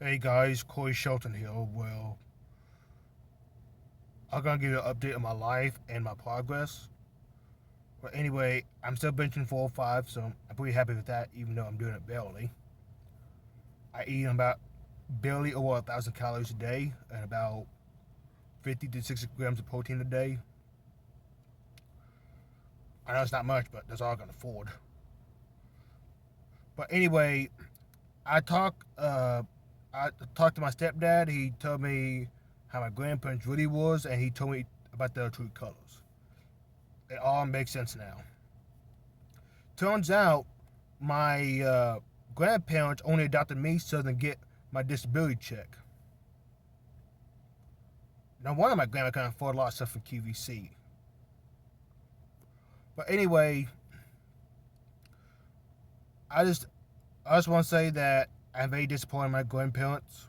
Hey guys, Corey Shelton here. I'm gonna give you an update on my life and my progress. But anyway, I'm still benching 405, so I'm pretty happy with that, even though I'm doing it barely. I eat about barely over 1,000 calories a day and about 50 to 60 grams of protein a day. I know it's not much, but that's all I can afford. But anyway, I talk uh, I talked to my stepdad. He told me how my grandparents really was, and he told me about their true colors. It all makes sense now. Turns out my grandparents only adopted me so they can get my disability check. Now, one of my grandma can afford a lot of stuff from QVC. But anyway, I just I just want to say that I'm very disappointed in my grandparents.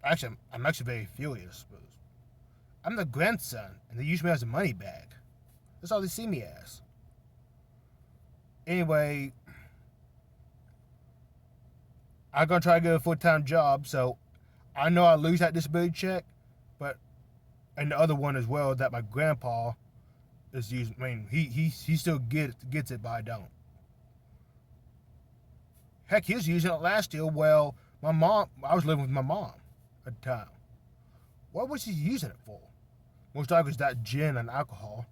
Actually, I'm actually very furious. I'm the grandson, and they use me as a money bag. That's all they see me as. Anyway, I'm gonna try to get a full-time job, so I know I lose that disability check, but and the other one as well that my grandpa is using. I mean, he still gets it, but I don't. Heck, he was using it last year. Well, I was living with my mom at the time. What was he using it for? Most likely it's that gin and alcohol.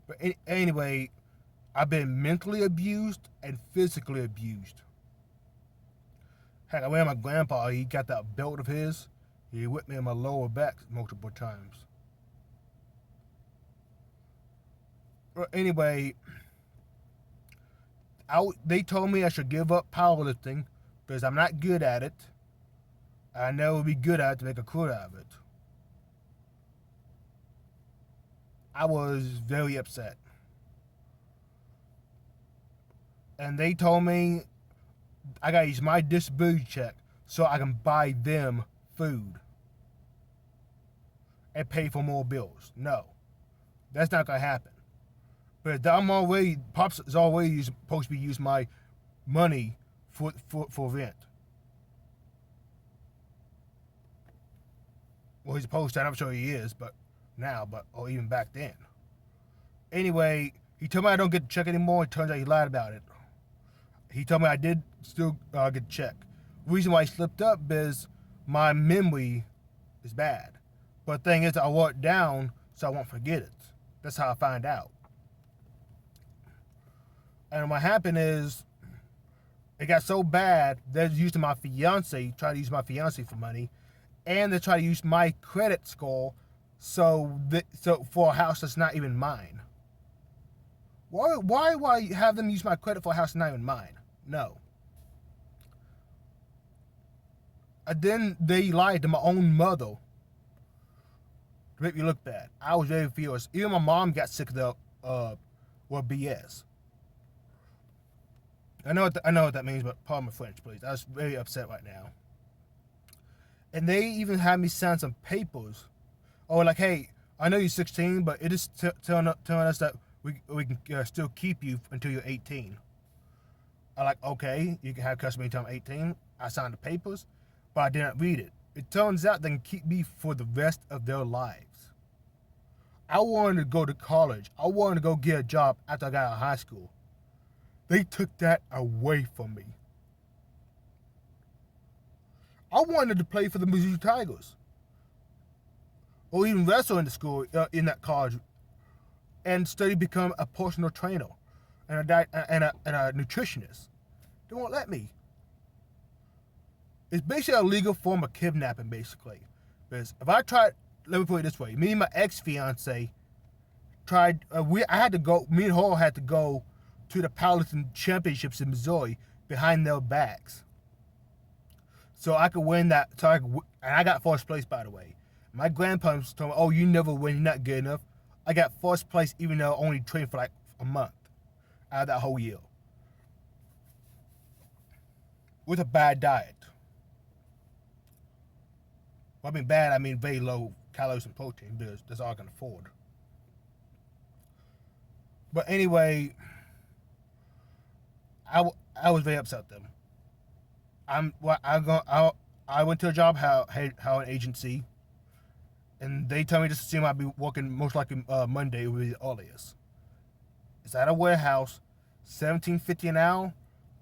But anyway, I've been mentally abused and physically abused. Heck, I went to my grandpa. He got that belt of his. He whipped me in my lower back multiple times. But anyway, they told me I should give up powerlifting because I'm not good at it. I never would be good at it to make a career out of it. I was very upset. And they told me I gotta use my disability check so I can buy them food and pay for more bills. No, that's not gonna happen. But Pops is already supposed to be using my money for rent. Well, he's supposed to. I'm not sure he is, but now, or even back then. Anyway, he told me I don't get the check anymore. It turns out he lied about it. He told me I did still get the check. The reason why he slipped up is my memory is bad. But the thing is, I wrote it down so I won't forget it. That's how I find out. And what happened is, it got so bad they're using my fiance, try to use my fiance for money, and they try to use my credit score so for a house that's not even mine. Why would I have them use my credit for a house that's not even mine? No. And then they lied to my own mother to make me look bad. I was very furious. Even my mom got sick of the BS. I know what that means, but pardon my French, please. I was very upset right now. And they even had me sign some papers. Oh, like, hey, I know you're 16, but it is telling us that we can still keep you until you're 18. I like, okay, you can have custody until I'm 18. I signed the papers, but I didn't read it. It turns out they can keep me for the rest of their lives. I wanted to go to college. I wanted to go get a job after I got out of high school. They took that away from me. I wanted to play for the Missouri Tigers, or even wrestle in the school in that college, and study become a personal trainer and a nutritionist. They won't let me. It's basically a legal form of kidnapping, basically. Because if I tried, let me put it this way: me and my ex-fiance tried. I had to go. Me and her had to go to the powerlifting championships in Missouri behind their backs, so I could win that. And I got first place, by the way. My grandparents told me, "Oh, you never win. You're not good enough." I got first place, even though I only trained for like a month out of that whole year with a bad diet. Well, I mean bad, I mean very low calories and protein because that's all I can afford. But anyway, I was very upset with them. I'm well, I'm going. I went to a job how an agency, and they tell me just to see I'd be working most likely Monday would be the earliest. It's at a warehouse, $17.50 an hour,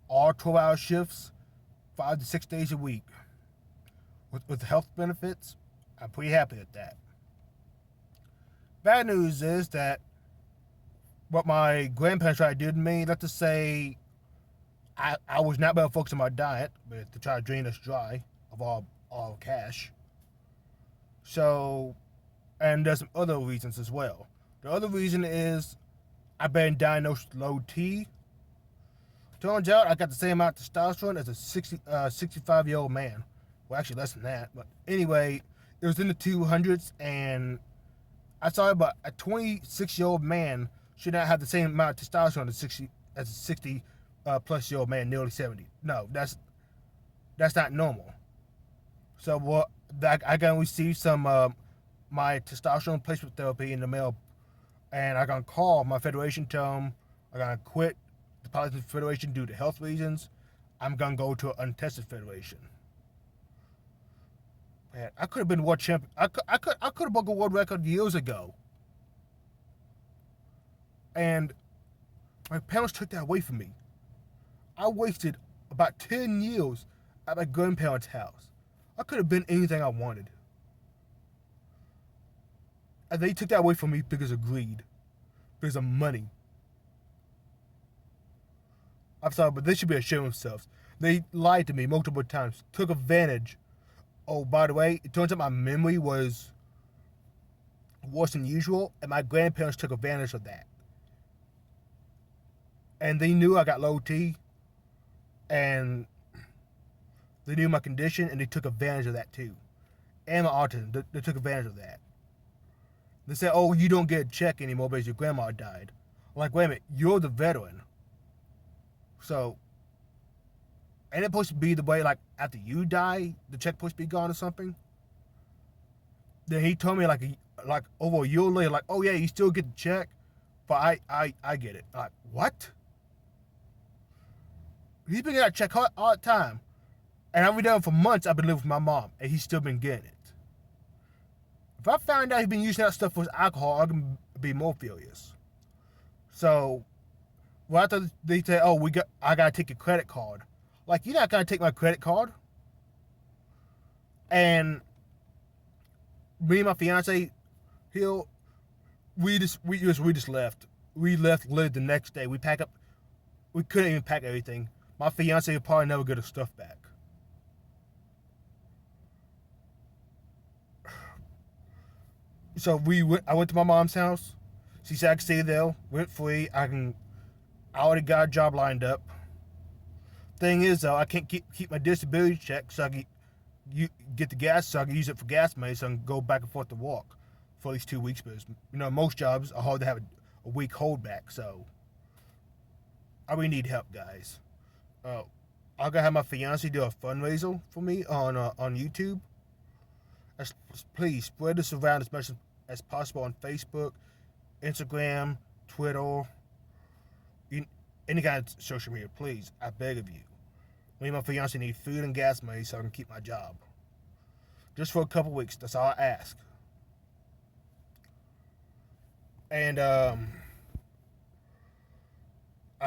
all 12-hour shifts, 5 to 6 days a week. With health benefits, I'm pretty happy with that. Bad news is that what my grandparents tried to do to me, let's just say I was not better focused on my diet, but to try to drain us dry of all cash. So, and there's some other reasons as well. The other reason is I've been diagnosed with low T. Turns out I got the same amount of testosterone as a 65-year-old man. Well, actually less than that. But anyway, it was in the 200s, and I saw about a 26-year-old man should not have the same amount of testosterone as a 60 plus year old man, nearly 70. No, that's not normal. So what? I can receive some my testosterone replacement therapy in the mail, and I can call my federation, tell them I'm gonna quit the Powerlifting Federation due to health reasons. I'm gonna go to an untested federation. Man, I could have been world champion. I could have broke a world record years ago, and my parents took that away from me. I wasted about 10 years at my grandparents' house. I could have been anything I wanted. And they took that away from me because of greed, because of money. I'm sorry, but they should be ashamed of themselves. They lied to me multiple times, took advantage. Oh, by the way, it turns out my memory was worse than usual, and my grandparents took advantage of that. And they knew I got low T, and they knew my condition, and they took advantage of that too. And my autism, they took advantage of that. They said, oh, you don't get a check anymore because your grandma died. I'm like, wait a minute, you're the veteran. So, ain't it supposed to be the way, like, after you die, the check supposed to be gone or something? Then he told me, like over a year later, like, oh yeah, you still get the check, but I get it. Like, what? He's been getting that check all the time. And I've been done for months. I've been living with my mom, and he's still been getting it. If I found out he'd been using that stuff for alcohol, I'm gonna be more furious. So, well, after they say, "Oh, I gotta take your credit card," like, you're not gonna take my credit card. And me and my fiance, we just left. We left literally the next day. We packed up. We couldn't even pack everything. My fiance would probably never get her stuff back. So I went to my mom's house. She said I could stay there, rent free. I already got a job lined up. Thing is, though, I can't keep my disability check, so I can get the gas, so I can use it for gas money, so I can go back and forth to work for at least 2 weeks. Because most jobs are hard to have a week holdback. So I really need help, guys. I'm gonna have my fiance do a fundraiser for me on YouTube. Please spread this around as much as possible on Facebook, Instagram, Twitter, any kind of social media. Please, I beg of you. Me and my fiance need food and gas money so I can keep my job. Just for a couple weeks. That's all I ask. And I'm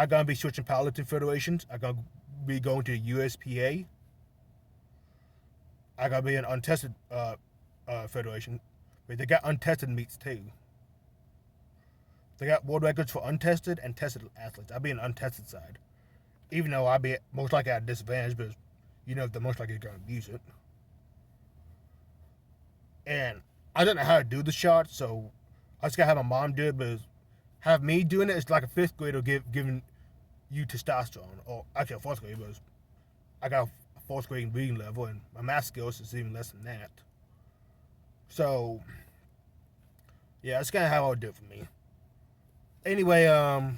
gonna be switching powerlifting federations. I'm gonna be going to USPA. I gotta be an untested federation, but they got untested meets too. They got world records for untested and tested athletes. I'll be an untested side, even though I'll be most likely at a disadvantage because they're most likely gonna abuse it. And I don't know how to do the shot, so I just gotta have my mom do it. But have me doing it, it's like a fifth grader giving you testosterone, or actually a fourth grader, because I got a fourth grade reading level, and my math skills is even less than that. So, yeah, that's kind of how I would do it for me. Anyway, I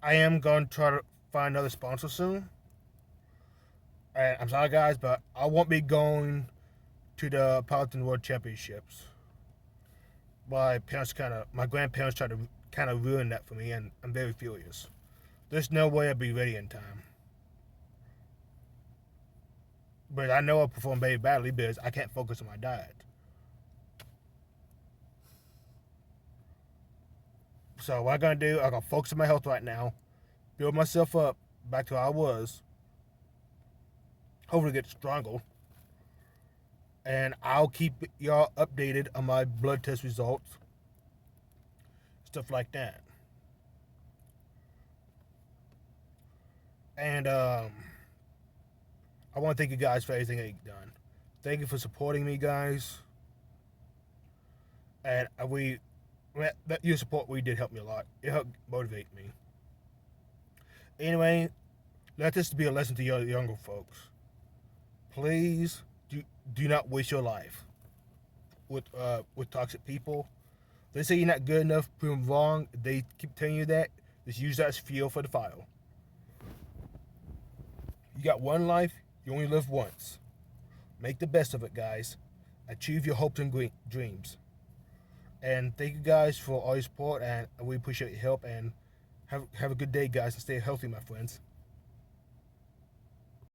am going to try to find another sponsor soon. And I'm sorry, guys, but I won't be going to the Powerlifting World Championships. My grandparents tried to kind of ruin that for me, and I'm very furious. There's no way I'll be ready in time. but I know I perform very badly because I can't focus on my diet. So what I'm gonna do, I'm gonna focus on my health right now, build myself up back to how I was, hopefully get stronger, and I'll keep y'all updated on my blood test results, stuff like that. And I want to thank you guys for everything that you've done. Thank you for supporting me, guys. And that your support really did help me a lot. It helped motivate me. Anyway, let this be a lesson to your younger folks. Please do not waste your life with toxic people. They say you're not good enough, prove them wrong. They keep telling you that. Just use that as fuel for the fire. You got one life. You only live once. Make the best of it, guys. Achieve your hopes and dreams. And thank you guys for all your support, and we appreciate your help. And have a good day, guys, and stay healthy, my friends.